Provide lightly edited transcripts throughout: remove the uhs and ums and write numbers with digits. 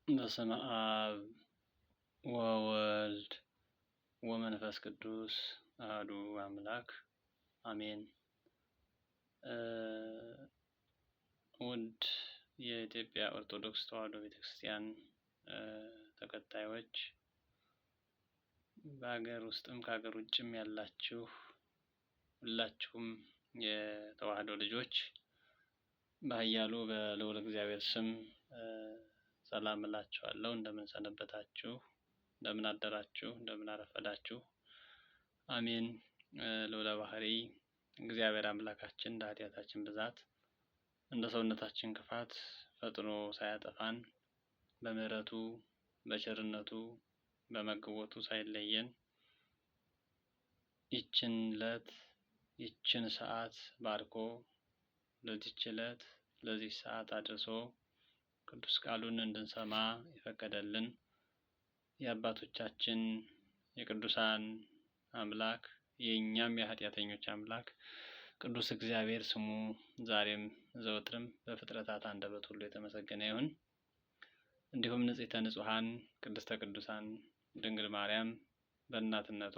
በስመ አብ ወወልድ ወመንፈስ ቅዱስ አሐዱ አምላክ አሜን። ውድ የኢትዮጵያ ኦርቶዶክስ ተዋሕዶ ቤተክርስቲያን ተከታዮች በሀገር ውስጥም ከሀገር ውጭም ያላችሁ ሁላችሁም የተዋሕዶ ልጆች በኃያሉ በልዑል እግዚአብሔር ስም ሰላም እላችኋለሁ። እንደምን ሰነበታችሁ? እንደምን አደራችሁ? እንደምን አረፈዳችሁ? አሜን። ልዑለ ባሕሪ እግዚአብሔር አምላካችን እንደ ኃጢአታችን ብዛት እንደ ሰውነታችን ክፋት ፈጥኖ ሳያጠፋን በምሕረቱ በቸርነቱ በመግቦቱ ሳይለየን ይችን ዕለት ይችን ሰዓት ባርኮ ለዚች ዕለት ለዚህ ሰዓት አድርሶ ቅዱስ ቃሉን እንድንሰማ የፈቀደልን የአባቶቻችን የቅዱሳን አምላክ የእኛም የኃጢአተኞች አምላክ ቅዱስ እግዚአብሔር ስሙ ዛሬም ዘወትርም በፍጥረታት አንደበት ሁሉ የተመሰገነ ይሁን። እንዲሁም ንጽሕተ ንጹሐን ቅድስተ ቅዱሳን ድንግል ማርያም በእናትነቷ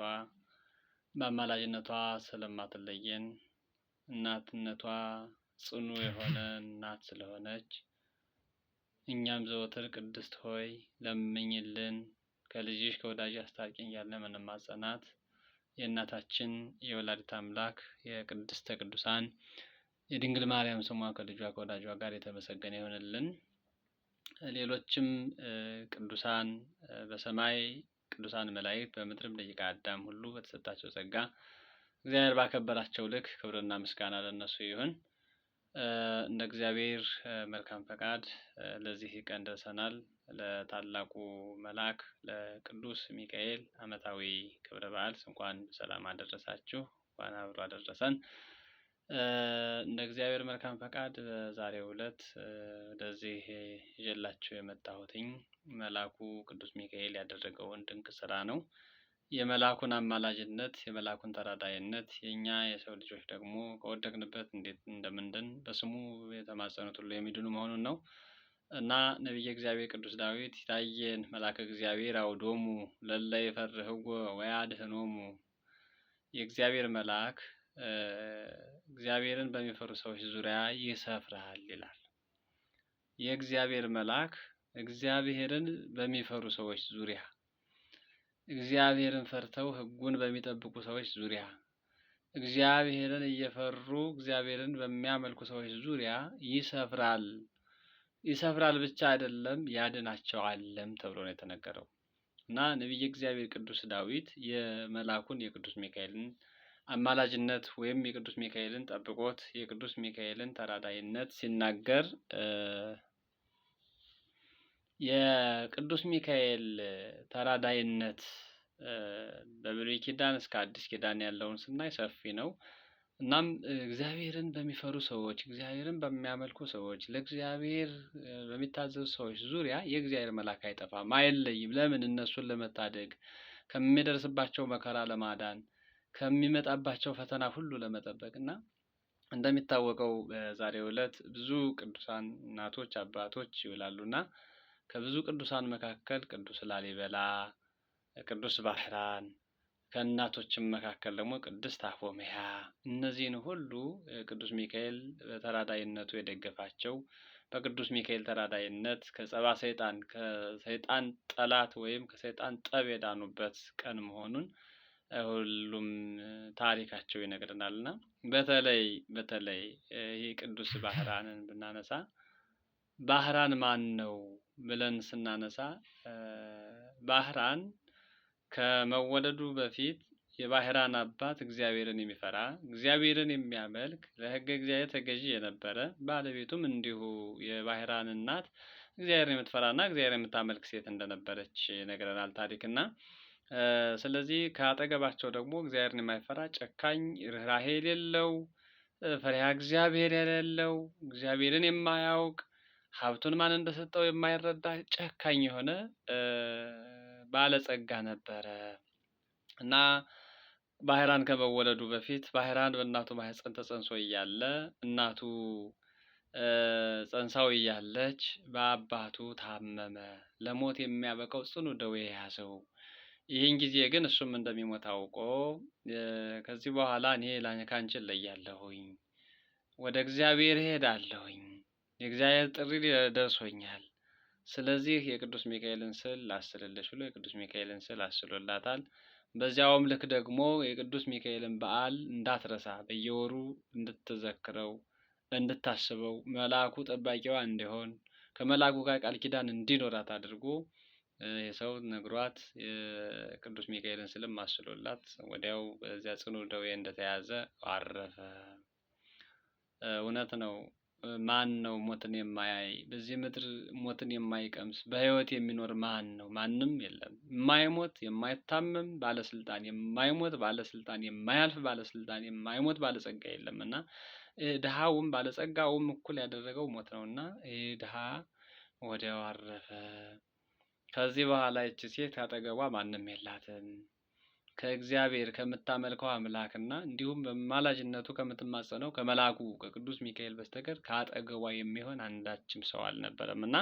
በአማላጅነቷ ስለማትለየን እናትነቷ ጽኑ የሆነ እናት ስለሆነች እኛም ዘወትር ቅድስት ሆይ ለምኝልን ከልጅሽ ከወዳጅ አስታርቂኝ እያልን የምንማጸናት የእናታችን የወላዲተ አምላክ የቅድስተ ቅዱሳን የድንግል ማርያም ስሟ ከልጇ ከወዳጇ ጋር የተመሰገነ ይሆንልን። ሌሎችም ቅዱሳን በሰማይ ቅዱሳን መላእክት በምድርም ደቂቀ አዳም ሁሉ በተሰጣቸው ጸጋ እግዚአብሔር ባከበራቸው ልክ ክብርና ምስጋና ለእነሱ ይሁን። እንደ እግዚአብሔር መልካም ፈቃድ ለዚህ ቀን ደርሰናል። ለታላቁ መልአክ ለቅዱስ ሚካኤል ዓመታዊ ክብረ በዓል እንኳን በሰላም አደረሳችሁ፣ እንኳን አብሮ አደረሰን። እንደ እግዚአብሔር መልካም ፈቃድ በዛሬው ዕለት ወደዚህ ይዤላችሁ የመጣሁትኝ መልአኩ ቅዱስ ሚካኤል ያደረገውን ድንቅ ስራ ነው። የመልአኩን አማላጅነት የመልአኩን ተራዳይነት የኛ የሰው ልጆች ደግሞ ከወደቅንበት እንዴት እንደምንድን በስሙ የተማጸኑት ሁሉ የሚድኑ መሆኑን ነው እና ነቢየ እግዚአብሔር ቅዱስ ዳዊት ይታየን መልአከ እግዚአብሔር አውዶሙ ለለ ይፈርህዎ ወያድኅኖሙ፣ የእግዚአብሔር መልአክ እግዚአብሔርን በሚፈሩ ሰዎች ዙሪያ ይሰፍራል ይላል። የእግዚአብሔር መልአክ እግዚአብሔርን በሚፈሩ ሰዎች ዙሪያ እግዚአብሔርን ፈርተው ሕጉን በሚጠብቁ ሰዎች ዙሪያ እግዚአብሔርን እየፈሩ እግዚአብሔርን በሚያመልኩ ሰዎች ዙሪያ ይሰፍራል። ይሰፍራል ብቻ አይደለም ያድናቸዋልም ተብሎ ነው የተነገረው እና ነቢየ እግዚአብሔር ቅዱስ ዳዊት የመልአኩን የቅዱስ ሚካኤልን አማላጅነት ወይም የቅዱስ ሚካኤልን ጠብቆት የቅዱስ ሚካኤልን ተራዳይነት ሲናገር የቅዱስ ሚካኤል ተራዳይነት በብሉይ ኪዳን እስከ አዲስ ኪዳን ያለውን ስናይ ሰፊ ነው። እናም እግዚአብሔርን በሚፈሩ ሰዎች፣ እግዚአብሔርን በሚያመልኩ ሰዎች፣ ለእግዚአብሔር በሚታዘዙ ሰዎች ዙሪያ የእግዚአብሔር መልአክ አይጠፋም፣ አይለይም። ለምን? እነሱን ለመታደግ ከሚደርስባቸው መከራ ለማዳን ከሚመጣባቸው ፈተና ሁሉ ለመጠበቅ እና እንደሚታወቀው በዛሬው ዕለት ብዙ ቅዱሳን እናቶች አባቶች ይውላሉና ከብዙ ቅዱሳን መካከል ቅዱስ ላሊበላ፣ ቅዱስ ባህራን ከእናቶችም መካከል ደግሞ ቅድስት አፎምያ እነዚህን ሁሉ ቅዱስ ሚካኤል በተራዳይነቱ የደገፋቸው በቅዱስ ሚካኤል ተራዳይነት ከጸባ ሰይጣን ከሰይጣን ጠላት ወይም ከሰይጣን ጠብ የዳኑበት ቀን መሆኑን ሁሉም ታሪካቸው ይነግረናልና በተለይ ይህ ቅዱስ ባህራንን ብናነሳ ባህራን ማን ነው ብለን ስናነሳ ባህራን ከመወለዱ በፊት የባህራን አባት እግዚአብሔርን የሚፈራ እግዚአብሔርን የሚያመልክ ለሕገ እግዚአብሔር ተገዢ የነበረ ባለቤቱም እንዲሁ የባህራን እናት እግዚአብሔርን የምትፈራና እግዚአብሔርን የምታመልክ ሴት እንደነበረች ይነግረናል ታሪክና ስለዚህ ከአጠገባቸው ደግሞ እግዚአብሔርን የማይፈራ ጨካኝ ርኅራኄ የሌለው ፈሪሃ እግዚአብሔር የሌለው እግዚአብሔርን የማያውቅ ሀብቱን ማን እንደሰጠው የማይረዳ ጨካኝ የሆነ ባለጸጋ ነበረ እና ባህራን ከመወለዱ በፊት ባህራን በእናቱ ማህፀን ተጸንሶ እያለ እናቱ ጸንሳው እያለች በአባቱ ታመመ። ለሞት የሚያበቃው ጽኑ ደዌ ያዘው። ይህን ጊዜ ግን እሱም እንደሚሞት አውቆ ከዚህ በኋላ እኔ ካንቺ እለያለሁኝ፣ ወደ እግዚአብሔር እሄዳለሁኝ፣ የእግዚአብሔር ጥሪ ደርሶኛል። ስለዚህ የቅዱስ ሚካኤልን ስዕል ላስልልሽ ብሎ የቅዱስ ሚካኤልን ስዕል አስሎላታል። በዚያውም ልክ ደግሞ የቅዱስ ሚካኤልን በዓል እንዳትረሳ በየወሩ እንድትዘክረው እንድታስበው መልአኩ ጠባቂዋ እንዲሆን ከመልአኩ ጋር ቃል ኪዳን እንዲኖራት አድርጎ የሰው ነግሯት የቅዱስ ሚካኤልን ስዕልም አስሎላት ወዲያው በዚያ ጽኑ ደዌ እንደተያዘ አረፈ። እውነት ነው። ማን ነው ሞትን የማያይ? በዚህ ምድር ሞትን የማይቀምስ በሕይወት የሚኖር ማን ነው? ማንም የለም። የማይሞት የማይታመም ባለስልጣን፣ የማይሞት ባለስልጣን፣ የማያልፍ ባለስልጣን፣ የማይሞት ባለጸጋ የለም እና ድሃውም ባለጸጋውም እኩል ያደረገው ሞት ነውና ይህ ድሃ ወዲያው አረፈ። ከዚህ በኋላ ይቺ ሴት አጠገቧ ማንም የላትም። ከእግዚአብሔር ከምታመልከው አምላክና እንዲሁም በማላጅነቱ ከምትማጸነው ከመልአኩ ከቅዱስ ሚካኤል በስተቀር ከአጠገቧ የሚሆን አንዳችም ሰው አልነበረም እና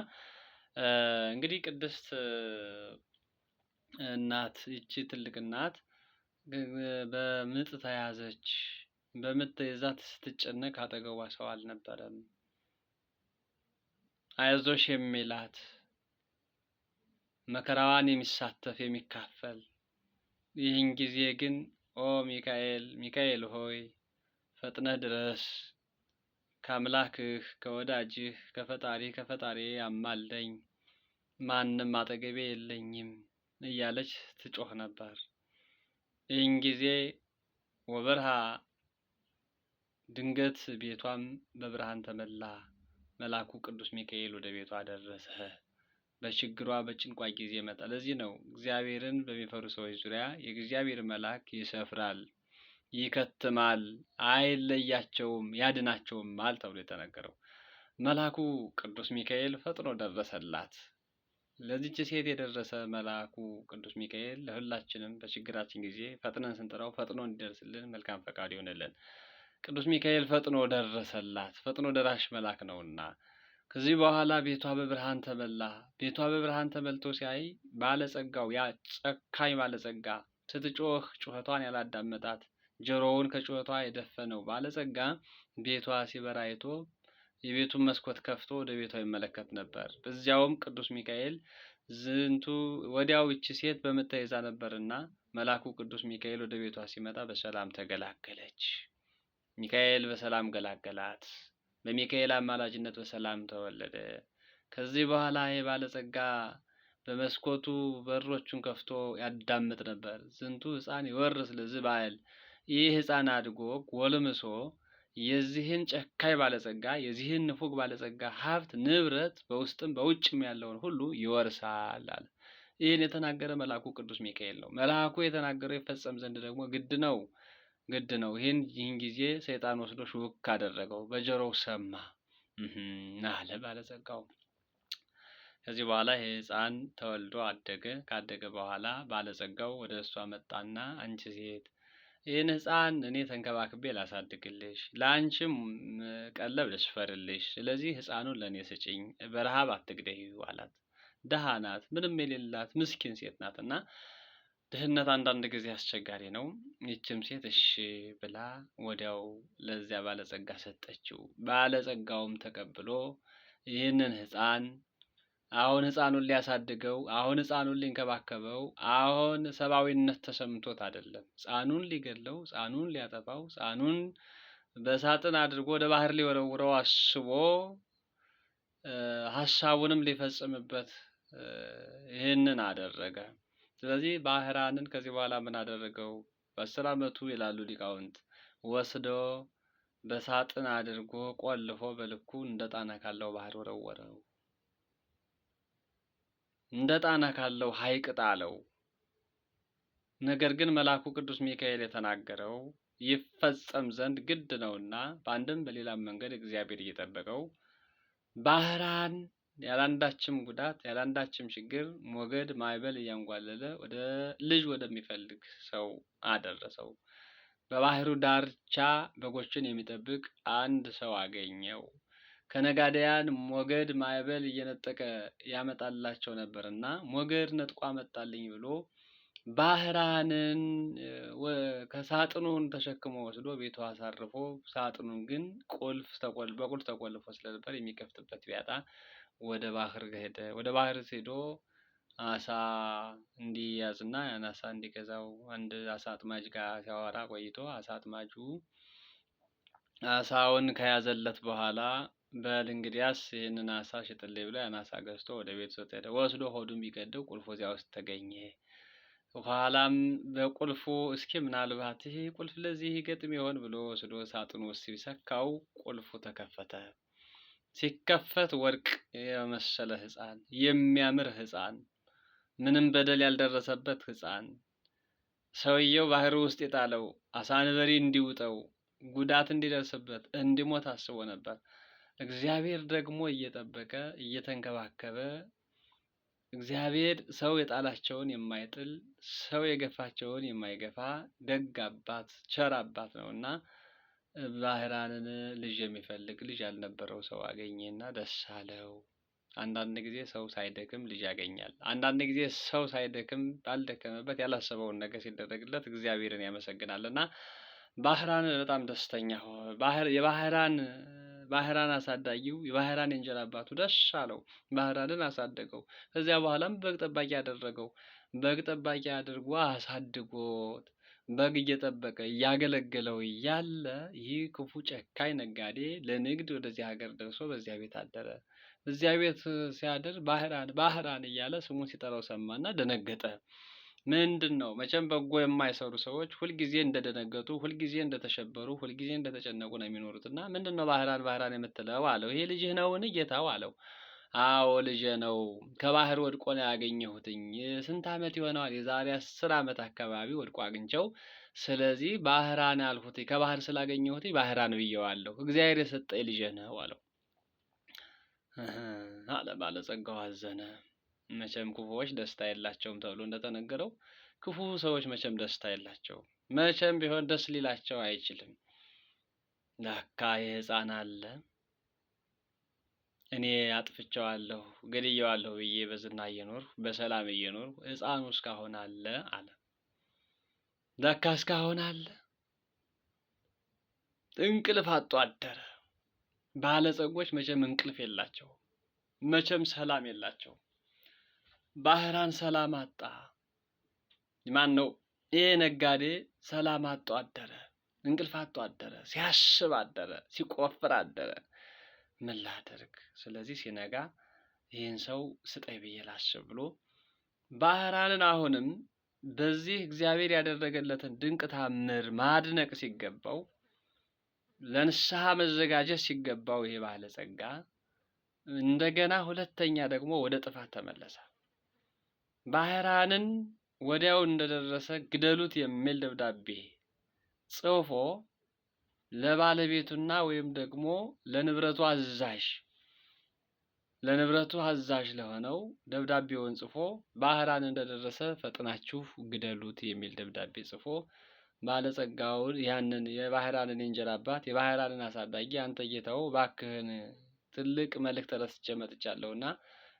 እንግዲህ ቅድስት እናት ይቺ ትልቅ እናት በምጥ ተያዘች። በምጥ ተይዛት ስትጨነቅ አጠገቧ ሰው አልነበረም፣ አይዞሽ የሚላት መከራዋን የሚሳተፍ የሚካፈል። ይህን ጊዜ ግን ኦ ሚካኤል ሚካኤል ሆይ ፈጥነህ ድረስ፣ ከአምላክህ ከወዳጅህ ከፈጣሪ አማልደኝ፣ ማንም አጠገቤ የለኝም እያለች ትጮህ ነበር። ይህን ጊዜ ወበርሃ ድንገት ቤቷም በብርሃን ተመላ። መልአኩ ቅዱስ ሚካኤል ወደ ቤቷ ደረሰ። በችግሯ በጭንቋ ጊዜ መጣ። ለዚህ ነው እግዚአብሔርን በሚፈሩ ሰዎች ዙሪያ የእግዚአብሔር መልአክ ይሰፍራል፣ ይከትማል፣ አይለያቸውም፣ ያድናቸውማል ተብሎ የተነገረው። መልአኩ ቅዱስ ሚካኤል ፈጥኖ ደረሰላት። ለዚች ሴት የደረሰ መልአኩ ቅዱስ ሚካኤል ለሁላችንም በችግራችን ጊዜ ፈጥነን ስንጠራው ፈጥኖ እንዲደርስልን መልካም ፈቃድ ይሆንልን። ቅዱስ ሚካኤል ፈጥኖ ደረሰላት። ፈጥኖ ደራሽ መልአክ ነውና ከዚህ በኋላ ቤቷ በብርሃን ተመላ። ቤቷ በብርሃን ተመልቶ ሲያይ ባለጸጋው ያ ጨካኝ ባለጸጋ ስትጮህ ጩኸቷን ያላዳመጣት ጆሮውን ከጩኸቷ የደፈነው ባለጸጋ ቤቷ ሲበራ አይቶ የቤቱን መስኮት ከፍቶ ወደ ቤቷ ይመለከት ነበር። በዚያውም ቅዱስ ሚካኤል ዝንቱ ወዲያው ይቺ ሴት በምጥ ተይዛ ነበርና መልአኩ ቅዱስ ሚካኤል ወደ ቤቷ ሲመጣ በሰላም ተገላገለች። ሚካኤል በሰላም ገላገላት። በሚካኤል አማላጅነት በሰላም ተወለደ። ከዚህ በኋላ ይህ ባለጸጋ በመስኮቱ በሮቹን ከፍቶ ያዳምጥ ነበር። ዝንቱ ሕፃን ይወርስ ለዚህ ባል፣ ይህ ሕፃን አድጎ ጎልምሶ የዚህን ጨካኝ ባለጸጋ የዚህን ንፉግ ባለጸጋ ሀብት ንብረት በውስጥም በውጭም ያለውን ሁሉ ይወርሳል አለ። ይህን የተናገረ መልአኩ ቅዱስ ሚካኤል ነው። መልአኩ የተናገረው ይፈጸም ዘንድ ደግሞ ግድ ነው። ይህን ጊዜ ሰይጣን ወስዶ ሹክ አደረገው፣ በጆሮው ሰማ አለ ባለጸጋው። ከዚህ በኋላ ይህ ሕፃን ተወልዶ አደገ። ካደገ በኋላ ባለጸጋው ወደ እሷ መጣና አንቺ ሴት ይህን ሕፃን እኔ ተንከባክቤ ላሳድግልሽ፣ ለአንቺም ቀለብ ልስፈርልሽ። ስለዚህ ሕፃኑን ለእኔ ስጭኝ፣ በረሃብ አትግደይው አላት። ደሃ ናት፣ ምንም የሌላት ምስኪን ሴት ናት እና ድህነት አንዳንድ ጊዜ አስቸጋሪ ነው። ይችም ሴት እሺ ብላ ወዲያው ለዚያ ባለጸጋ ሰጠችው። ባለጸጋውም ተቀብሎ ይህንን ሕፃን አሁን ሕፃኑን ሊያሳድገው፣ አሁን ሕፃኑን ሊንከባከበው፣ አሁን ሰብአዊነት ተሰምቶት አይደለም። ሕፃኑን ሊገድለው፣ ሕፃኑን ሊያጠፋው፣ ሕፃኑን በሳጥን አድርጎ ወደ ባህር ሊወረውረው አስቦ ሀሳቡንም ሊፈጽምበት ይህንን አደረገ። ስለዚህ ባህራንን ከዚህ በኋላ ምን አደረገው? በ10 ዓመቱ ይላሉ ሊቃውንት ወስዶ በሳጥን አድርጎ ቆልፎ በልኩ እንደ ጣና ካለው ባህር ወረወረው። እንደ ጣና ካለው ሐይቅ ጣለው። ነገር ግን መልአኩ ቅዱስ ሚካኤል የተናገረው ይፈጸም ዘንድ ግድ ነውና በአንድም በሌላም መንገድ እግዚአብሔር እየጠበቀው ባህራን ያላንዳችም ጉዳት ያላንዳችም ችግር ሞገድ ማዕበል እያንጓለለ ወደ ልጅ ወደሚፈልግ ሰው አደረሰው። በባህሩ ዳርቻ በጎችን የሚጠብቅ አንድ ሰው አገኘው። ከነጋዴያን ሞገድ ማዕበል እየነጠቀ ያመጣላቸው ነበርና ሞገድ ነጥቆ አመጣልኝ ብሎ ባህራንን ከሳጥኑን ተሸክሞ ወስዶ ቤቱ አሳርፎ ሳጥኑን ግን በቁልፍ ተቆልፎ ስለነበር የሚከፍትበት ቢያጣ ወደ ባህር ሄደ። ወደ ባህር ሄዶ አሳ እንዲያዝና ያን አሳ እንዲገዛው አንድ አሳ አጥማጅ ጋር ሲያወራ ቆይቶ አሳ አጥማጁ አሳውን ከያዘለት በኋላ በል እንግዲያስ ይህንን አሳ ሽጥልኝ ብሎ ያን አሳ ገዝቶ ወደ ቤት ሄደ። ወስዶ ሆዱን ቢቀደው ቁልፉ እዚያ ውስጥ ተገኘ። ኋላም በቁልፉ እስኪ ምናልባት ይሄ ቁልፍ ለዚህ ይገጥም ይሆን ብሎ ወስዶ ሳጥኑ ውስጥ ሲሰካው ቁልፉ ተከፈተ። ሲከፈት ወርቅ የመሰለ ሕፃን፣ የሚያምር ሕፃን፣ ምንም በደል ያልደረሰበት ሕፃን፣ ሰውየው ባህር ውስጥ የጣለው አሳ አንበሪ እንዲውጠው ጉዳት እንዲደርስበት እንዲሞት አስቦ ነበር። እግዚአብሔር ደግሞ እየጠበቀ እየተንከባከበ እግዚአብሔር ሰው የጣላቸውን የማይጥል ሰው የገፋቸውን የማይገፋ ደግ አባት ቸር አባት ነውና ባህራንን ልጅ የሚፈልግ ልጅ ያልነበረው ሰው አገኘና ደስ አለው። አንዳንድ ጊዜ ሰው ሳይደክም ልጅ ያገኛል። አንዳንድ ጊዜ ሰው ሳይደክም ባልደከመበት ያላሰበውን ነገር ሲደረግለት እግዚአብሔርን ያመሰግናልና ባህራን በጣም ደስተኛ ሆነ። ባህራን አሳዳጊው የባህራን የእንጀራ አባቱ ደስ አለው። ባህራንን አሳደገው። ከዚያ በኋላም በግ ጠባቂ አደረገው። በግ ጠባቂ አድርጎ አሳድጎት በግ እየጠበቀ እያገለገለው እያለ ይህ ክፉ ጨካኝ ነጋዴ ለንግድ ወደዚህ ሀገር ደርሶ በዚያ ቤት አደረ። በዚያ ቤት ሲያድር ባህራን እያለ ስሙን ሲጠራው ሰማና ደነገጠ። ምንድን ነው? መቼም በጎ የማይሰሩ ሰዎች ሁልጊዜ እንደደነገጡ፣ ሁልጊዜ እንደተሸበሩ፣ ሁልጊዜ እንደተጨነቁ ነው የሚኖሩትና ምንድን ነው ባህራን የምትለው አለው። ይሄ ልጅህ ነውን ጌታው አለው። አዎ ልጄ ነው። ከባህር ወድቆ ነው ያገኘሁትኝ። ስንት ዓመት ይሆነዋል? የዛሬ 10 ዓመት አካባቢ ወድቆ አግኝቸው። ስለዚህ ባህራን አልሁት። ከባህር ስላገኘሁት ባህራን ብየዋለሁ። እግዚአብሔር የሰጠኝ ልጄ ነው አለው። አለ ባለጸጋው አዘነ። መቼም ክፉዎች ደስታ የላቸውም ተብሎ እንደተነገረው ክፉ ሰዎች መቼም ደስታ የላቸውም። መቼም ቢሆን ደስ ሊላቸው አይችልም። ለካ ይህ ሕፃን አለ እኔ አጥፍቼዋለሁ ገድዬዋለሁ ብዬ በዝና እየኖርኩ በሰላም እየኖርኩ ሕፃኑ እስካሁን አለ አለ። ለካ እስካሁን አለ። እንቅልፍ አጥቶ አደረ። ባለጸጎች መቼም እንቅልፍ የላቸው፣ መቼም ሰላም የላቸው። ባህራን ሰላም አጣ። ማን ነው? ይሄ ነጋዴ ሰላም አጥቶ አደረ። እንቅልፍ አጥቶ አደረ። ሲያስብ አደረ። ሲቆፍር አደረ። ምን ላድርግ? ስለዚህ ሲነጋ ይህን ሰው ስጠኝ ብዬ ላስብ ብሎ ባህራንን አሁንም በዚህ እግዚአብሔር ያደረገለትን ድንቅ ታምር ማድነቅ ሲገባው፣ ለንስሐ መዘጋጀት ሲገባው ይሄ ባለጸጋ እንደገና ሁለተኛ ደግሞ ወደ ጥፋት ተመለሰ። ባህራንን ወዲያው እንደደረሰ ግደሉት የሚል ደብዳቤ ጽፎ ለባለቤቱና ወይም ደግሞ ለንብረቱ አዛዥ ለሆነው ደብዳቤውን ጽፎ ባህራን እንደደረሰ ፈጥናችሁ ግደሉት የሚል ደብዳቤ ጽፎ ባለጸጋውን ያንን የባህራንን የእንጀራ አባት የባህራንን አሳዳጊ አንተ ጌታው እባክህን ትልቅ መልእክት ረስቼ መጥቻለሁና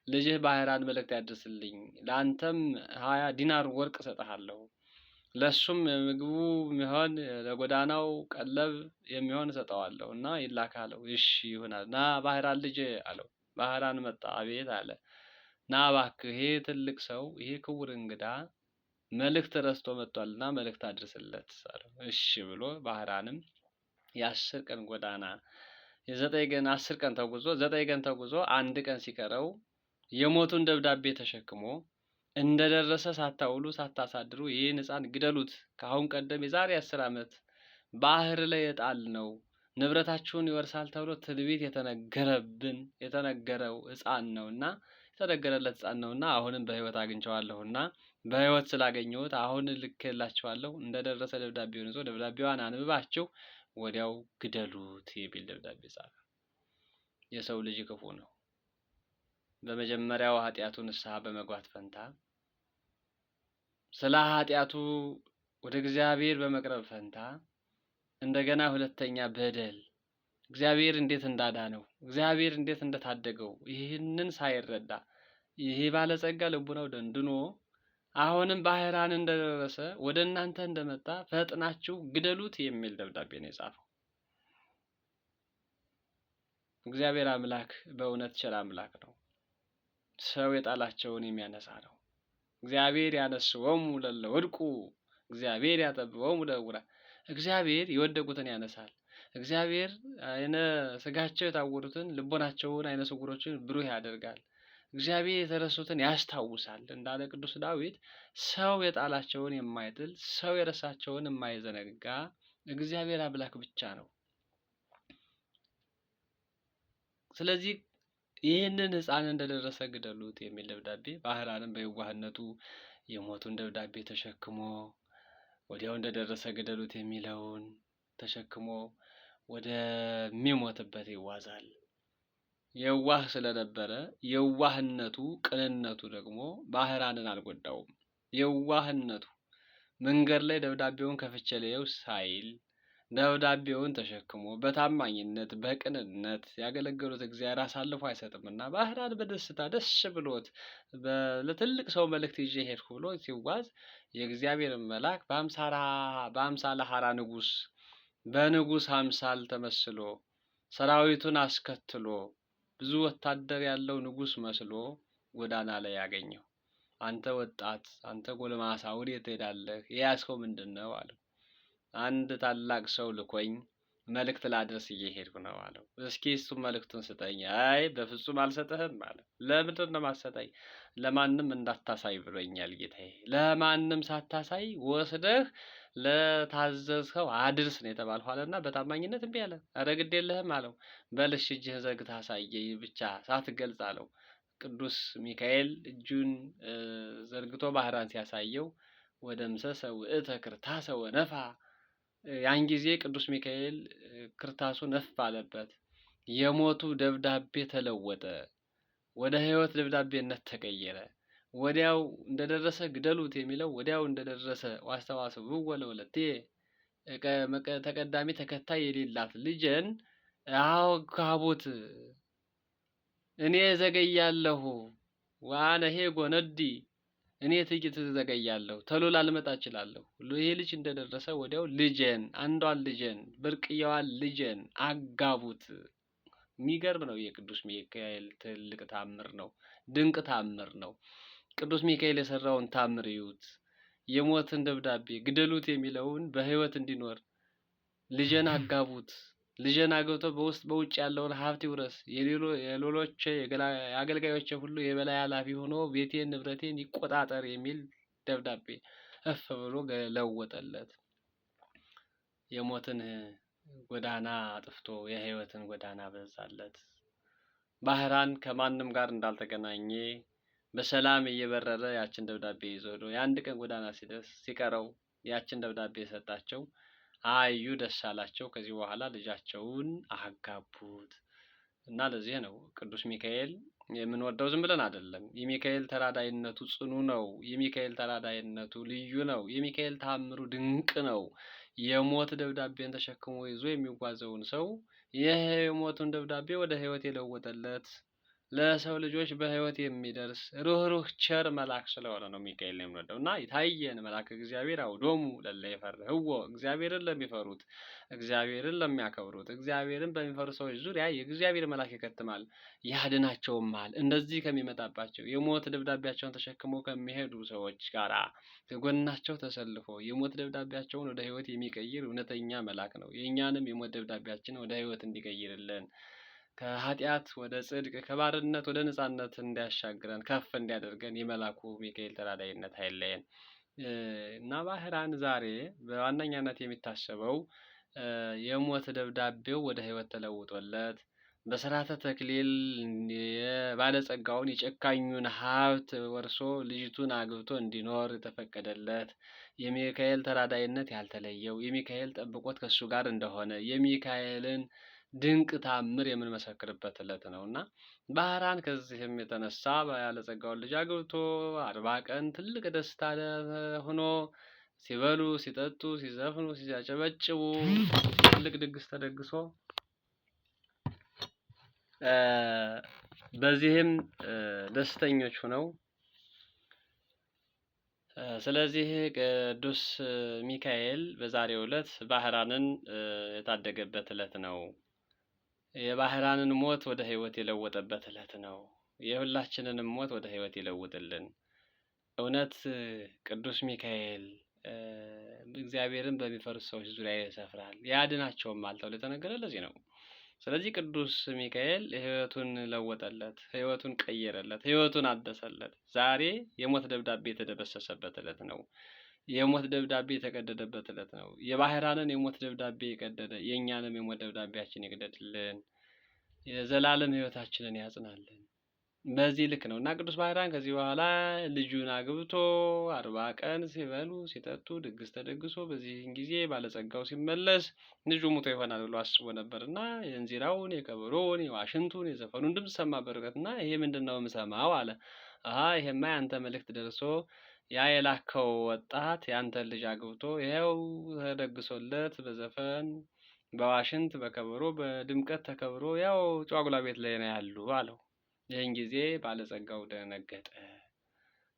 ልጅህ ባህራን መልእክት ያድርስልኝ፣ ለአንተም 20 ዲናር ወርቅ እሰጥሃለሁ፣ ለሱም ምግቡ የሚሆን ለጎዳናው ቀለብ የሚሆን እሰጠዋለሁ እና ይላካለው። እሺ ይሆናል። ና ባህራን ልጅ አለው። ባህራን መጣ። አቤት አለ። ና እባክህ ይሄ ትልቅ ሰው ይሄ ክቡር እንግዳ መልእክት ረስቶ መጥቷልና መልእክት አድርስለት አለው። እሺ ብሎ ባህራንም የ10 ቀን ጎዳና የ10 ቀን ተጉዞ 9 ቀን ተጉዞ 1 ቀን ሲቀረው የሞቱን ደብዳቤ ተሸክሞ እንደደረሰ ሳታውሉ ሳታሳድሩ ይህን ሕፃን ግደሉት፣ ከአሁን ቀደም የዛሬ 10 ዓመት ባህር ላይ የጣል ነው ንብረታችሁን ይወርሳል ተብሎ ትንቢት የተነገረው ሕፃን ነውና የተነገረለት ሕፃን ነውና አሁንም በሕይወት አግኝቼዋለሁና በሕይወት ስላገኘሁት አሁን ልኬላችኋለሁ። እንደደረሰ ደብዳቤውን ይዞ ደብዳቤዋን አንብባችሁ ወዲያው ግደሉት የሚል ደብዳቤ ጻፈ። የሰው ልጅ ክፉ ነው። በመጀመሪያው ኃጢአቱ ንስሐ በመግባት ፈንታ ስለ ኃጢአቱ ወደ እግዚአብሔር በመቅረብ ፈንታ እንደገና ሁለተኛ በደል እግዚአብሔር እንዴት እንዳዳነው፣ እግዚአብሔር እንዴት እንደታደገው ይህንን ሳይረዳ ይሄ ባለጸጋ ልቡናው ደንድኖ አሁንም ባህራን እንደደረሰ ወደ እናንተ እንደመጣ ፈጥናችሁ ግደሉት የሚል ደብዳቤ ነው የጻፈው። እግዚአብሔር አምላክ በእውነት ቸር አምላክ ነው። ሰው የጣላቸውን የሚያነሳ ነው። እግዚአብሔር ያነስዎሙ ለእለ ወድቁ፣ እግዚአብሔር ያጠብቦሙ ለዕውራን። እግዚአብሔር የወደቁትን ያነሳል። እግዚአብሔር አይነ ስጋቸው የታወሩትን ልቦናቸውን አይነ ስውሮችን ብሩህ ያደርጋል። እግዚአብሔር የተረሱትን ያስታውሳል እንዳለ ቅዱስ ዳዊት ሰው የጣላቸውን የማይጥል ሰው የረሳቸውን የማይዘነጋ እግዚአብሔር አምላክ ብቻ ነው። ስለዚህ ይህንን ሕፃን እንደደረሰ ግደሉት የሚል ደብዳቤ ባህራንም በየዋህነቱ የሞቱን ደብዳቤ ተሸክሞ ወዲያው እንደደረሰ ግደሉት የሚለውን ተሸክሞ ወደሚሞትበት ይዋዛል። የዋህ ስለነበረ የዋህነቱ ቅንነቱ ደግሞ ባህራንን አልጎዳውም። የዋህነቱ መንገድ ላይ ደብዳቤውን ከፍቼ ልየው ሳይል ደብዳቤውን ተሸክሞ በታማኝነት በቅንነት ያገለገሉት እግዚአብሔር አሳልፎ አይሰጥምና ባህራን በደስታ ደስ ብሎት ለትልቅ ሰው መልእክት ይዤ ሄድኩ ብሎ ሲጓዝ የእግዚአብሔር መልአክ በአምሳለ ሐራ ንጉሥ በንጉሥ አምሳል ተመስሎ ሰራዊቱን አስከትሎ ብዙ ወታደር ያለው ንጉሥ መስሎ ጎዳና ላይ ያገኘው። አንተ ወጣት፣ አንተ ጎልማሳ ወዴት ትሄዳለህ? የያዝከው ምንድን ነው አለው። አንድ ታላቅ ሰው ልኮኝ መልእክት ላድረስ እየሄድኩ ነው አለው። እስኪ እሱ መልእክቱን ስጠኝ። አይ በፍጹም አልሰጥህም አለ። ለምንድን ነው የማትሰጠኝ? ለማንም እንዳታሳይ ብሎኛል ጌታዬ። ለማንም ሳታሳይ ወስደህ ለታዘዝከው አድርስ ነው የተባልሁ አለና በታማኝነት እምቢ አለ። ኧረ ግድ የለህም አለው። በልሽ እጅህን ዘርግተህ አሳየኝ ብቻ ሳትገልጽ አለው። ቅዱስ ሚካኤል እጁን ዘርግቶ ባህራን ሲያሳየው ወደ ምሰሰ ውእተ ክርታሰ ወነፋ፣ ያን ጊዜ ቅዱስ ሚካኤል ክርታሱ ነፍ አለበት። የሞቱ ደብዳቤ ተለወጠ፣ ወደ ሕይወት ደብዳቤነት ተቀየረ። ወዲያው እንደደረሰ ግደሉት የሚለው ወዲያው እንደደረሰ ዋስተዋሰብ ወለወለቴ ተቀዳሚ ተከታይ የሌላት ልጅን አጋቡት፣ እኔ ዘገያለሁ፣ ዋነሄ ጎነዲ፣ እኔ ጥቂት ዘገያለሁ፣ ተሎ ላልመጣ እችላለሁ። ይሄ ልጅ እንደደረሰ ወዲያው ልጅን አንዷን ልጅን ብርቅየዋን ልጅን አጋቡት። የሚገርም ነው። የቅዱስ ሚካኤል ትልቅ ታምር ነው። ድንቅ ታምር ነው። ቅዱስ ሚካኤል የሰራውን ታምር ይዩት። የሞትን ደብዳቤ ግደሉት የሚለውን በሕይወት እንዲኖር ልጅን አጋቡት። ልጅን አገብቶ በውስጥ በውጭ ያለውን ሀብት ይውረስ፣ የሌሎች የአገልጋዮች ሁሉ የበላይ ኃላፊ ሆኖ ቤቴን ንብረቴን ይቆጣጠር የሚል ደብዳቤ እፍ ብሎ ለወጠለት። የሞትን ጎዳና አጥፍቶ የሕይወትን ጎዳና በዛለት። ባህራን ከማንም ጋር እንዳልተገናኘ በሰላም እየበረረ ያችን ደብዳቤ ይዞ የአንድ ቀን ጎዳና ሲደርስ ሲቀረው ያችን ደብዳቤ የሰጣቸው አዩ፣ ደስ አላቸው። ከዚህ በኋላ ልጃቸውን አጋቡት እና ለዚህ ነው ቅዱስ ሚካኤል የምንወደው ዝም ብለን አይደለም። የሚካኤል ተራዳይነቱ ጽኑ ነው። የሚካኤል ተራዳይነቱ ልዩ ነው። የሚካኤል ታምሩ ድንቅ ነው። የሞት ደብዳቤን ተሸክሞ ይዞ የሚጓዘውን ሰው የሞቱን ደብዳቤ ወደ ሕይወት የለወጠለት ለሰው ልጆች በሕይወት የሚደርስ ሩህሩህ ቸር መልአክ ስለሆነ ነው ሚካኤል ነው የምንወደው እና የታየን መልአክ እግዚአብሔር አውዶሙ ለእለ ይፈርህዎ፣ እግዚአብሔርን ለሚፈሩት እግዚአብሔርን ለሚያከብሩት እግዚአብሔርን በሚፈሩ ሰዎች ዙሪያ የእግዚአብሔር መልአክ ይከትማል ያድናቸውማል። እንደዚህ ከሚመጣባቸው የሞት ደብዳቤያቸውን ተሸክመው ከሚሄዱ ሰዎች ጋር ከጎናቸው ተሰልፎ የሞት ደብዳቤያቸውን ወደ ሕይወት የሚቀይር እውነተኛ መልአክ ነው። የእኛንም የሞት ደብዳቤያችን ወደ ሕይወት እንዲቀይርልን ከኃጢአት ወደ ጽድቅ ከባርነት ወደ ነጻነት እንዲያሻግረን ከፍ እንዲያደርገን የመልአኩ ሚካኤል ተራዳይነት አይለየን እና ባህራን ዛሬ በዋነኛነት የሚታሰበው የሞት ደብዳቤው ወደ ሕይወት ተለውጦለት በሥርዓተ ተክሊል የባለጸጋውን የጨካኙን ሀብት ወርሶ ልጅቱን አግብቶ እንዲኖር የተፈቀደለት የሚካኤል ተራዳይነት ያልተለየው የሚካኤል ጠብቆት ከእሱ ጋር እንደሆነ የሚካኤልን ድንቅ ታምር የምንመሰክርበት ዕለት ነው እና ባህራን ከዚህም የተነሳ ባለጸጋውን ልጅ አግብቶ 40 ቀን ትልቅ ደስታ ሆኖ ሲበሉ፣ ሲጠጡ፣ ሲዘፍኑ፣ ሲያጨበጭቡ ትልቅ ድግስ ተደግሶ በዚህም ደስተኞች ሆነው ስለዚህ ቅዱስ ሚካኤል በዛሬው ዕለት ባህራንን የታደገበት ዕለት ነው። የባህራንን ሞት ወደ ሕይወት የለወጠበት ዕለት ነው። የሁላችንንም ሞት ወደ ሕይወት ይለውጥልን። እውነት ቅዱስ ሚካኤል እግዚአብሔርን በሚፈሩ ሰዎች ዙሪያ ይሰፍራል ያድናቸውማል ተብሎ የተነገረ ለዚህ ነው። ስለዚህ ቅዱስ ሚካኤል ሕይወቱን ለወጠለት፣ ሕይወቱን ቀየረለት፣ ሕይወቱን አደሰለት። ዛሬ የሞት ደብዳቤ የተደመሰሰበት ዕለት ነው። የሞት ደብዳቤ የተቀደደበት ዕለት ነው። የባህራንን የሞት ደብዳቤ የቀደደ የእኛንም የሞት ደብዳቤያችን ይቅደድልን፣ የዘላለም ሕይወታችንን ያጽናልን። በዚህ ልክ ነው እና ቅዱስ ባህራን ከዚህ በኋላ ልጁን አግብቶ 40 ቀን ሲበሉ ሲጠጡ ድግስ ተደግሶ በዚህን ጊዜ ባለጸጋው ሲመለስ ልጁ ሙቶ ይሆናል ብሎ አስቦ ነበር እና የእንዚራውን፣ የከበሮውን፣ የዋሽንቱን፣ የዘፈኑን ድምፅ ሰማ በርቀት እና ይሄ ምንድን ነው የምሰማው አለ። ይሄማ ያንተ መልእክት ደርሶ ያ የላከው ወጣት ያንተን ልጅ አግብቶ ይኸው ተደግሶለት በዘፈን በዋሽንት በከበሮ በድምቀት ተከብሮ ያው ጫጉላ ቤት ላይ ነው ያሉ አለው። ይህን ጊዜ ባለጸጋው ደነገጠ።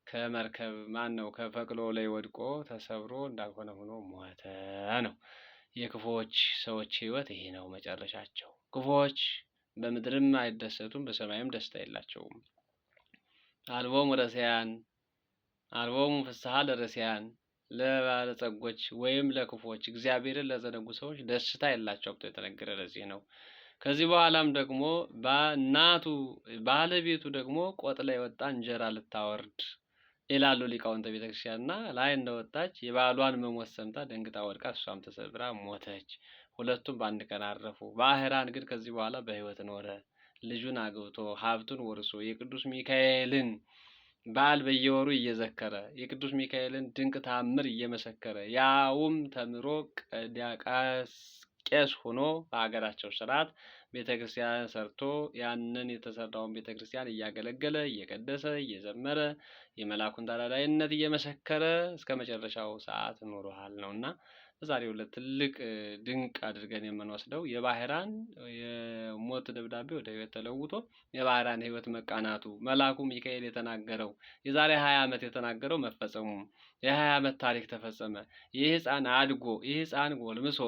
ከመርከብ ከበቅሎ ላይ ወድቆ ተሰብሮ እንዳልሆነ ሆኖ ሞተ ነው። የክፉዎች ሰዎች ሕይወት ይሄ ነው መጨረሻቸው። ክፉዎች በምድርም አይደሰቱም፣ በሰማይም ደስታ የላቸውም። አልቦሙ ረሲያን አልቦሙ ፍስሐ ለረሲያን፣ ለባለጸጎች ወይም ለክፉዎች እግዚአብሔርን ለዘነጉ ሰዎች ደስታ የላቸውም ብሎ የተነገረ ለዚህ ነው። ከዚህ በኋላም ደግሞ ባለቤቱ ደግሞ ቆጥ ላይ ወጣ እንጀራ ልታወርድ ይላሉ ሊቃውንተ ቤተክርስቲያን እና ላይ እንደወጣች የባሏን መሞት ሰምታ ደንግጣ ወድቃ እሷም ተሰብራ ሞተች። ሁለቱም በአንድ ቀን አረፉ። ባህራን ግን ከዚህ በኋላ በሕይወት ኖረ። ልጁን አግብቶ ሀብቱን ወርሶ የቅዱስ ሚካኤልን በዓል በየወሩ እየዘከረ የቅዱስ ሚካኤልን ድንቅ ተአምር እየመሰከረ ያውም ተምሮ ቄስ ሆኖ በሀገራቸው ስርዓት ቤተክርስቲያን ሰርቶ ያንን የተሰራውን ቤተክርስቲያን እያገለገለ እየቀደሰ እየዘመረ የመላኩን ተራዳኢነት እየመሰከረ እስከ መጨረሻው ሰዓት ኖሯል ነውና በዛሬው ዕለት ትልቅ ድንቅ አድርገን የምንወስደው የባህራን የሞት ደብዳቤ ወደ ሕይወት ተለውጦ የባህራን ሕይወት መቃናቱ መልአኩ ሚካኤል የተናገረው የዛሬ 20 ዓመት የተናገረው መፈጸሙ የ20 ዓመት ታሪክ ተፈጸመ። ይህ ሕፃን አድጎ ይህ ሕፃን ጎልምሶ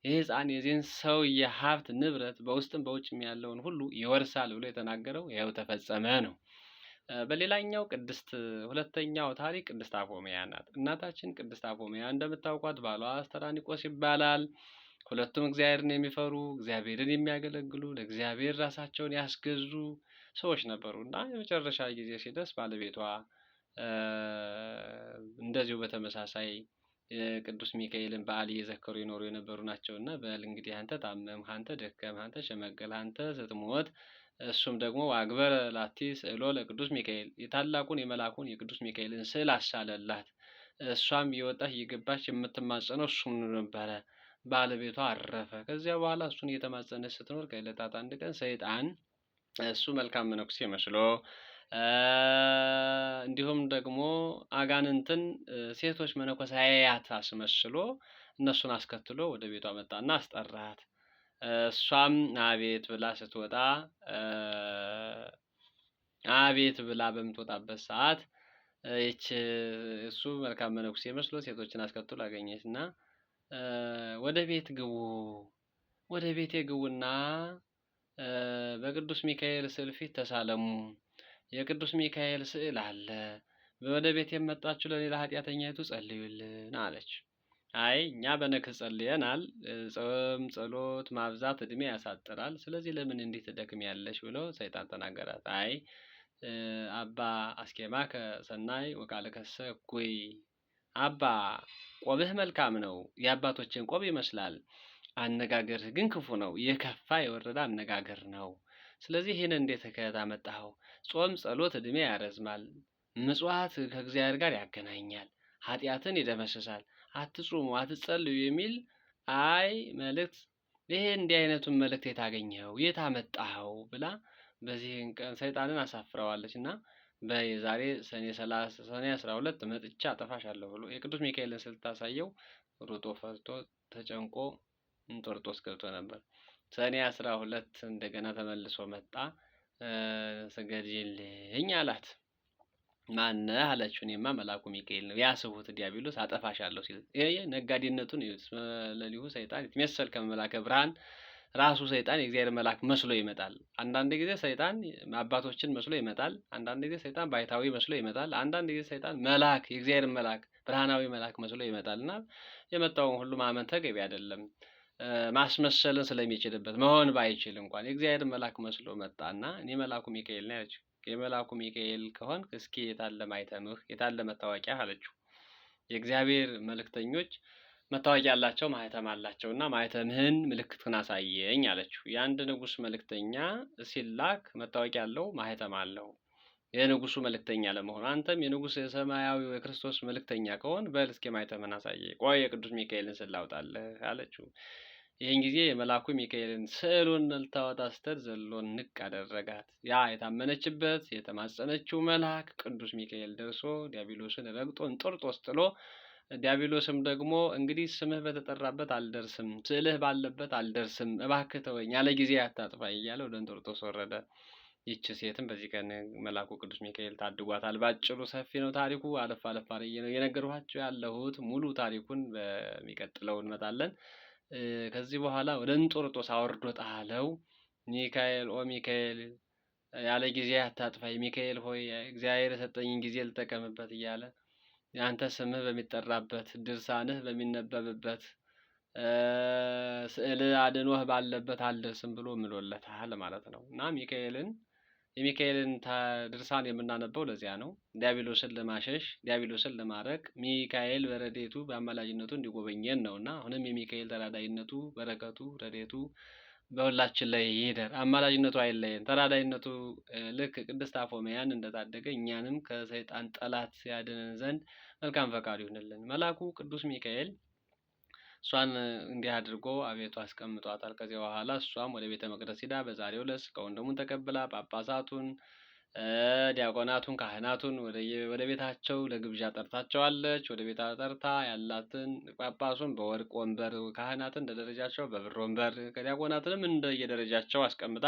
ይህ ሕፃን የዚህን ሰውዬ ሀብት ንብረት በውስጥም በውጭም ያለውን ሁሉ ይወርሳል ብሎ የተናገረው ያው ተፈጸመ ነው። በሌላኛው ሁለተኛው ታሪክ ቅድስት አፎምያ ናት። እናታችን ቅድስት አፎምያ እንደምታውቋት ባሏ አስተራኒቆስ ይባላል። ሁለቱም እግዚአብሔርን የሚፈሩ እግዚአብሔርን የሚያገለግሉ ለእግዚአብሔር ራሳቸውን ያስገዙ ሰዎች ነበሩ እና የመጨረሻ ጊዜ ሲደርስ ባለቤቷ እንደዚሁ በተመሳሳይ ቅዱስ ሚካኤልን በዓል እየዘከሩ ይኖሩ የነበሩ ናቸው እና በል እንግዲህ አንተ ታመምህ፣ አንተ ደከምህ፣ አንተ ሸመገልህ፣ አንተ ስትሞት እሱም ደግሞ አግበረ ላቲ ስዕሎ ለቅዱስ ሚካኤል የታላቁን የመልአኩን የቅዱስ ሚካኤልን ስዕል አሳለላት። እሷም እየወጣች እየገባች የምትማጸነው እሱም ነበረ። ባለቤቷ አረፈ። ከዚያ በኋላ እሱን እየተማጸነች ስትኖር ከዕለታት አንድ ቀን ሰይጣን እሱ መልካም መነኩሴ መስሎ እንዲሁም ደግሞ አጋንንትን ሴቶች መነኮሳያት አስመስሎ እነሱን አስከትሎ ወደ ቤቷ መጣና አስጠራት። እሷም አቤት ብላ ስትወጣ አቤት ብላ በምትወጣበት ሰዓት እሱ መልካም መነኩሴ መስሎ ሴቶችን አስከትሎ አገኘች እና ወደ ቤት ግቡ፣ ወደ ቤቴ ግቡና በቅዱስ ሚካኤል ስዕል ፊት ተሳለሙ። የቅዱስ ሚካኤል ስዕል አለ። ወደ ቤት የመጣችሁ ለሌላ ኃጢአተኛይቱ ጸልዩልን አለች። አይ እኛ በነክህ ጸልየናል። ጾም ጸሎት ማብዛት እድሜ ያሳጥራል። ስለዚህ ለምን እንዲህ ትደክሚያለሽ ብሎ ሰይጣን ተናገራት። አይ አባ አስኬማ ከሰናይ ወቃልከሰ እኩይ፣ አባ ቆብህ መልካም ነው፣ የአባቶችን ቆብ ይመስላል። አነጋገርህ ግን ክፉ ነው፣ የከፋ የወረደ አነጋገር ነው። ስለዚህ ይህን እንዴት ከታመጣኸው? ጾም ጸሎት እድሜ ያረዝማል፣ ምጽዋት ከእግዚአብሔር ጋር ያገናኛል፣ ኃጢአትን ይደመስሳል። አትጹሙ አትጸልዩ የሚል መልእክት ይሄ እንዲህ አይነቱን መልእክት የታገኘው የታመጣኸው ብላ በዚህን ቀን ሰይጣንን አሳፍረዋለች እና በዛሬ ሰኔ 12 መጥቻ አጠፋሻለሁ ብሎ የቅዱስ ሚካኤልን ስልታሳየው ሩጦ ፈርቶ ተጨንቆ እንጦርጦስ ገብቶ ነበር። ሰኔ 12 እንደገና ተመልሶ መጣ። ስገጂልኝ አላት። ማነህ አለችው። እኔማ መልአኩ ሚካኤል ነው ያስሁት ዲያብሎስ አጠፋሻለሁ ሲል ይሄ ነጋዴነቱን ይዩት። ለሊሁ ሰይጣን ይትመሰል ከመላከ ብርሃን ራሱ ሰይጣን የእግዚአብሔር መልአክ መስሎ ይመጣል። አንዳንድ ጊዜ ሰይጣን አባቶችን መስሎ ይመጣል። አንዳንድ ጊዜ ሰይጣን ባይታዊ መስሎ ይመጣል። አንዳንድ ጊዜ ሰይጣን መልአክ የእግዚአብሔር መልአክ ብርሃናዊ መልአክ መስሎ ይመጣልና የመጣውን ሁሉ ማመን ተገቢ አይደለም። ማስመሰልን ስለሚችልበት መሆን ባይችል እንኳን የእግዚአብሔር መልአክ መስሎ መጣና እኔ መልአኩ ሚካኤል ነው ያለችው። የመልአኩ ሚካኤል ከሆንክ እስኪ የታለ ማይተምህ የታለ መታወቂያ አለችው። የእግዚአብሔር መልእክተኞች መታወቂያ አላቸው፣ ማህተም አላቸው እና ማህተምህን ምልክትን አሳየኝ አለችው። የአንድ ንጉሥ መልእክተኛ ሲላክ መታወቂያ አለው፣ ማህተም አለው። የንጉሱ መልእክተኛ ለመሆን አንተም የንጉሥ የሰማያዊው የክርስቶስ መልእክተኛ ከሆን በል እስኪ ማህተምህን አሳየኝ፣ ቆይ የቅዱስ ሚካኤልን ስላውጣለህ አለችው። ይህን ጊዜ የመልአኩ ሚካኤልን ስዕሉን ልታወጣ ስትል ዘሎ ንቅ አደረጋት። ያ የታመነችበት የተማጸነችው መልአክ ቅዱስ ሚካኤል ደርሶ ዲያብሎስን ረግጦ እንጦርጦስ ጥሎ፣ ዲያብሎስም ደግሞ እንግዲህ ስምህ በተጠራበት አልደርስም፣ ስዕልህ ባለበት አልደርስም፣ እባክህ ተወኝ፣ ያለ ጊዜ አታጥፋኝ እያለ ወደ እንጦርጦስ ወረደ። ይቺ ሴትም በዚህ ቀን መልአኩ ቅዱስ ሚካኤል ታድጓታል። ባጭሩ ሰፊ ነው ታሪኩ። አለፍ አለፍ አድርጌ ነው የነገርኋቸው ያለሁት። ሙሉ ታሪኩን በሚቀጥለው እንመጣለን። ከዚህ በኋላ ወደ እንጦርጦስ አወርዶ ጣለው። ሚካኤል ኦ ሚካኤል ያለ ጊዜ አታጥፋኝ፣ ሚካኤል ሆይ እግዚአብሔር የሰጠኝን ጊዜ ልጠቀምበት እያለ ያንተ ስምህ በሚጠራበት ድርሳንህ በሚነበብበት ስዕል አድኖህ ባለበት አልደርስም ብሎ ምሎለታል ማለት ነው። እና የሚካኤልን ድርሳን የምናነበው ለዚያ ነው። ዲያብሎስን ለማሸሽ ዲያብሎስን ለማረቅ ሚካኤል በረድኤቱ በአማላጅነቱ እንዲጎበኘን ነውና አሁንም የሚካኤል ተራዳይነቱ በረከቱ ረድኤቱ በሁላችን ላይ ይደር። አማላጅነቱ አይለየን። ተራዳይነቱ ልክ ቅድስት አፎምያን እንደታደገ እኛንም ከሰይጣን ጠላት ያድነን ዘንድ መልካም ፈቃዱ ይሁንልን። መልአኩ ቅዱስ ሚካኤል እሷን እንዲህ አድርጎ አቤቱ አስቀምጧታል። ከዚያ በኋላ እሷም ወደ ቤተ መቅደስ ሂዳ በዛሬው ዕለት ሥጋውን ደሙን ተቀብላ ጳጳሳቱን፣ ዲያቆናቱን፣ ካህናቱን ወደ ቤታቸው ለግብዣ ጠርታቸዋለች። ወደ ቤታ ጠርታ ያላትን ጳጳሱን በወርቅ ወንበር፣ ካህናትን እንደ ደረጃቸው በብር ወንበር፣ ከዲያቆናትንም እንደየደረጃቸው አስቀምጣ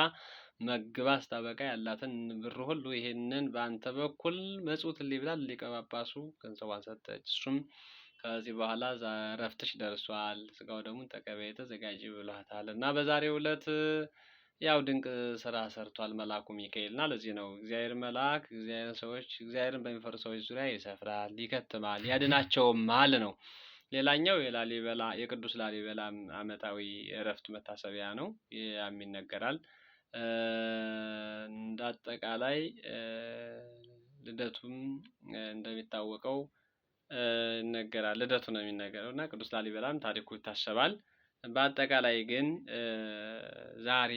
መግባ ስታበቃ ያላትን ብር ሁሉ ይሄንን በአንተ በኩል መጽውትልኝ ብላ ሊቀ ጳጳሱ ገንዘቧን ሰጠች። እሱም ከዚህ በኋላ እረፍትሽ ደርሷል፣ ሥጋው ደሙን ተቀበይ ተዘጋጂ ብሏታል እና በዛሬው ዕለት ያው ድንቅ ስራ ሰርቷል መልአኩ ሚካኤል እና ለዚህ ነው እግዚአብሔር መልአክ እግዚአብሔርን በሚፈሩ ሰዎች ዙሪያ ይሰፍራል፣ ይከትማል፣ ያድናቸውማል ነው። ሌላኛው የቅዱስ ላሊበላ ዓመታዊ እረፍት መታሰቢያ ነው። ያም ይነገራል። እንዳጠቃላይ ልደቱም እንደሚታወቀው ይነገራል። ልደቱ ነው የሚነገረው እና ቅዱስ ላሊበላም ታሪኩ ይታሰባል። በአጠቃላይ ግን ዛሬ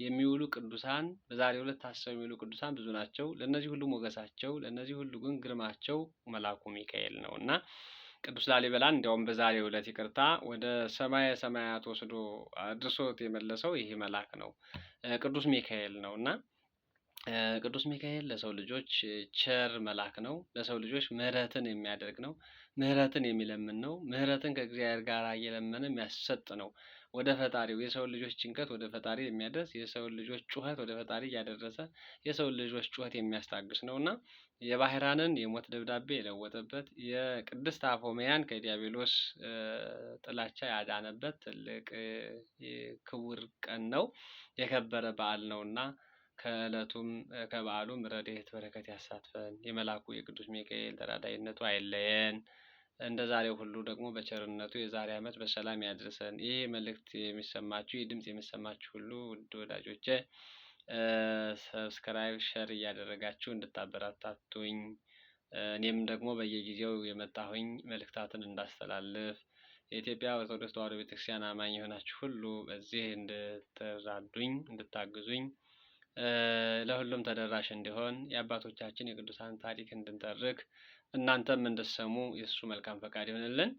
የሚውሉ ቅዱሳን በዛሬው ዕለት ታስበው የሚውሉ ቅዱሳን ብዙ ናቸው። ለእነዚህ ሁሉ ሞገሳቸው፣ ለእነዚህ ሁሉ ግን ግርማቸው መልአኩ ሚካኤል ነው እና ቅዱስ ላሊበላን እንዲያውም በዛሬው ዕለት ይቅርታ ወደ ሰማየ ሰማያት ወስዶ አድርሶት የመለሰው ይሄ መልአክ ነው፣ ቅዱስ ሚካኤል ነው እና ቅዱስ ሚካኤል ለሰው ልጆች ቸር መልአክ ነው። ለሰው ልጆች ምሕረትን የሚያደርግ ነው። ምሕረትን የሚለምን ነው። ምሕረትን ከእግዚአብሔር ጋር እየለመነ የሚያሰጥ ነው። ወደ ፈጣሪው የሰው ልጆች ጭንቀት ወደ ፈጣሪ የሚያደርስ የሰው ልጆች ጩኸት ወደ ፈጣሪ እያደረሰ የሰው ልጆች ጩኸት የሚያስታግስ ነውና የባህራንን የሞት ደብዳቤ የለወጠበት የቅድስት አፎምያን ከዲያብሎስ ጥላቻ ያዳነበት ትልቅ ክቡር ቀን ነው። የከበረ በዓል ነውና ከዕለቱም ከበዓሉም ረድኤት በረከት ያሳትፈን። የመልአኩ የቅዱስ ሚካኤል ተራዳኢነቱ አይለየን። እንደ ዛሬው ሁሉ ደግሞ በቸርነቱ የዛሬ ዓመት በሰላም ያድርሰን። ይህ መልእክት የሚሰማችሁ ይህ ድምጽ የሚሰማችሁ ሁሉ ውድ ወዳጆቼ ሰብስክራይብ፣ ሸር እያደረጋችሁ እንድታበረታቱኝ እኔም ደግሞ በየጊዜው የመጣሁኝ መልእክታትን እንዳስተላልፍ የኢትዮጵያ ኦርቶዶክስ ተዋሕዶ ቤተክርስቲያን አማኝ የሆናችሁ ሁሉ በዚህ እንድትራዱኝ እንድታግዙኝ ለሁሉም ተደራሽ እንዲሆን የአባቶቻችን የቅዱሳን ታሪክ እንድንተርክ እናንተም እንድትሰሙ የእሱ መልካም ፈቃድ ይሆንልን።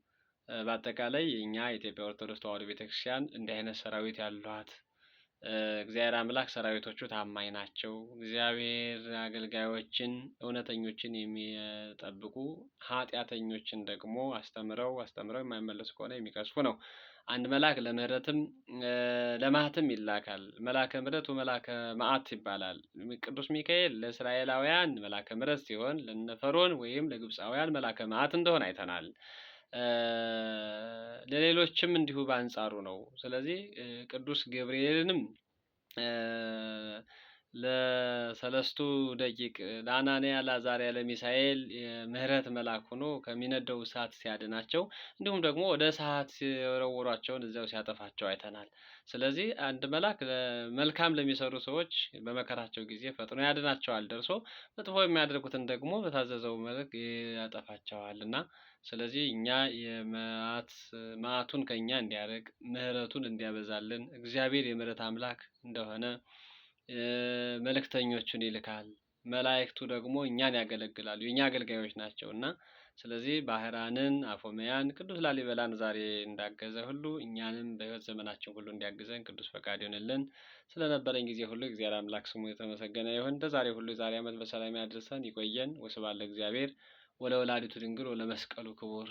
በአጠቃላይ የእኛ የኢትዮጵያ ኦርቶዶክስ ተዋሕዶ ቤተክርስቲያን እንዲህ አይነት ሰራዊት ያሏት እግዚአብሔር አምላክ ሰራዊቶቹ ታማኝ ናቸው። እግዚአብሔር አገልጋዮችን እውነተኞችን የሚጠብቁ ኃጢአተኞችን ደግሞ አስተምረው የማይመለሱ ከሆነ የሚቀስፉ ነው። አንድ መልአክ ለምህረትም ለመዓትም ይላካል። መልአከ ምሕረት ወመልአከ መዓት ይባላል። ቅዱስ ሚካኤል ለእስራኤላውያን መልአከ ምሕረት ሲሆን ለነፈሮን ወይም ለግብፃውያን መልአከ መዓት እንደሆነ አይተናል። ለሌሎችም እንዲሁ በአንጻሩ ነው። ስለዚህ ቅዱስ ገብርኤልንም ለሰለስቱ ደቂቅ ለአናንያ፣ ለአዛርያ፣ ለሚሳኤል የምህረት መልአክ ሆኖ ከሚነደው እሳት ሲያድናቸው እንዲሁም ደግሞ ወደ እሳት የወረወሯቸውን እዚያው ሲያጠፋቸው አይተናል። ስለዚህ አንድ መልአክ መልካም ለሚሰሩ ሰዎች በመከራቸው ጊዜ ፈጥኖ ያድናቸዋል። ደርሶ መጥፎ የሚያደርጉትን ደግሞ በታዘዘው መልክ ያጠፋቸዋል እና ስለዚህ እኛ መዓቱን ከኛ እንዲያርቅ ምህረቱን እንዲያበዛልን እግዚአብሔር የምህረት አምላክ እንደሆነ መልእክተኞቹን ይልካል። መላእክቱ ደግሞ እኛን ያገለግላሉ፣ የኛ አገልጋዮች ናቸው እና ስለዚህ ባህራንን፣ አፎምያን፣ ቅዱስ ላሊበላን ዛሬ እንዳገዘ ሁሉ እኛንም በሕይወት ዘመናችን ሁሉ እንዲያግዘን ቅዱስ ፈቃድ ይሆንልን። ስለነበረኝ ጊዜ ሁሉ እግዚአብሔር አምላክ ስሙ የተመሰገነ ይሁን። እንደ ዛሬ ሁሉ የዛሬ ዓመት በሰላም ያድርሰን፣ ይቆየን። ወስብሐት ለእግዚአብሔር ወለወላዲቱ ድንግል ወለመስቀሉ ክቡር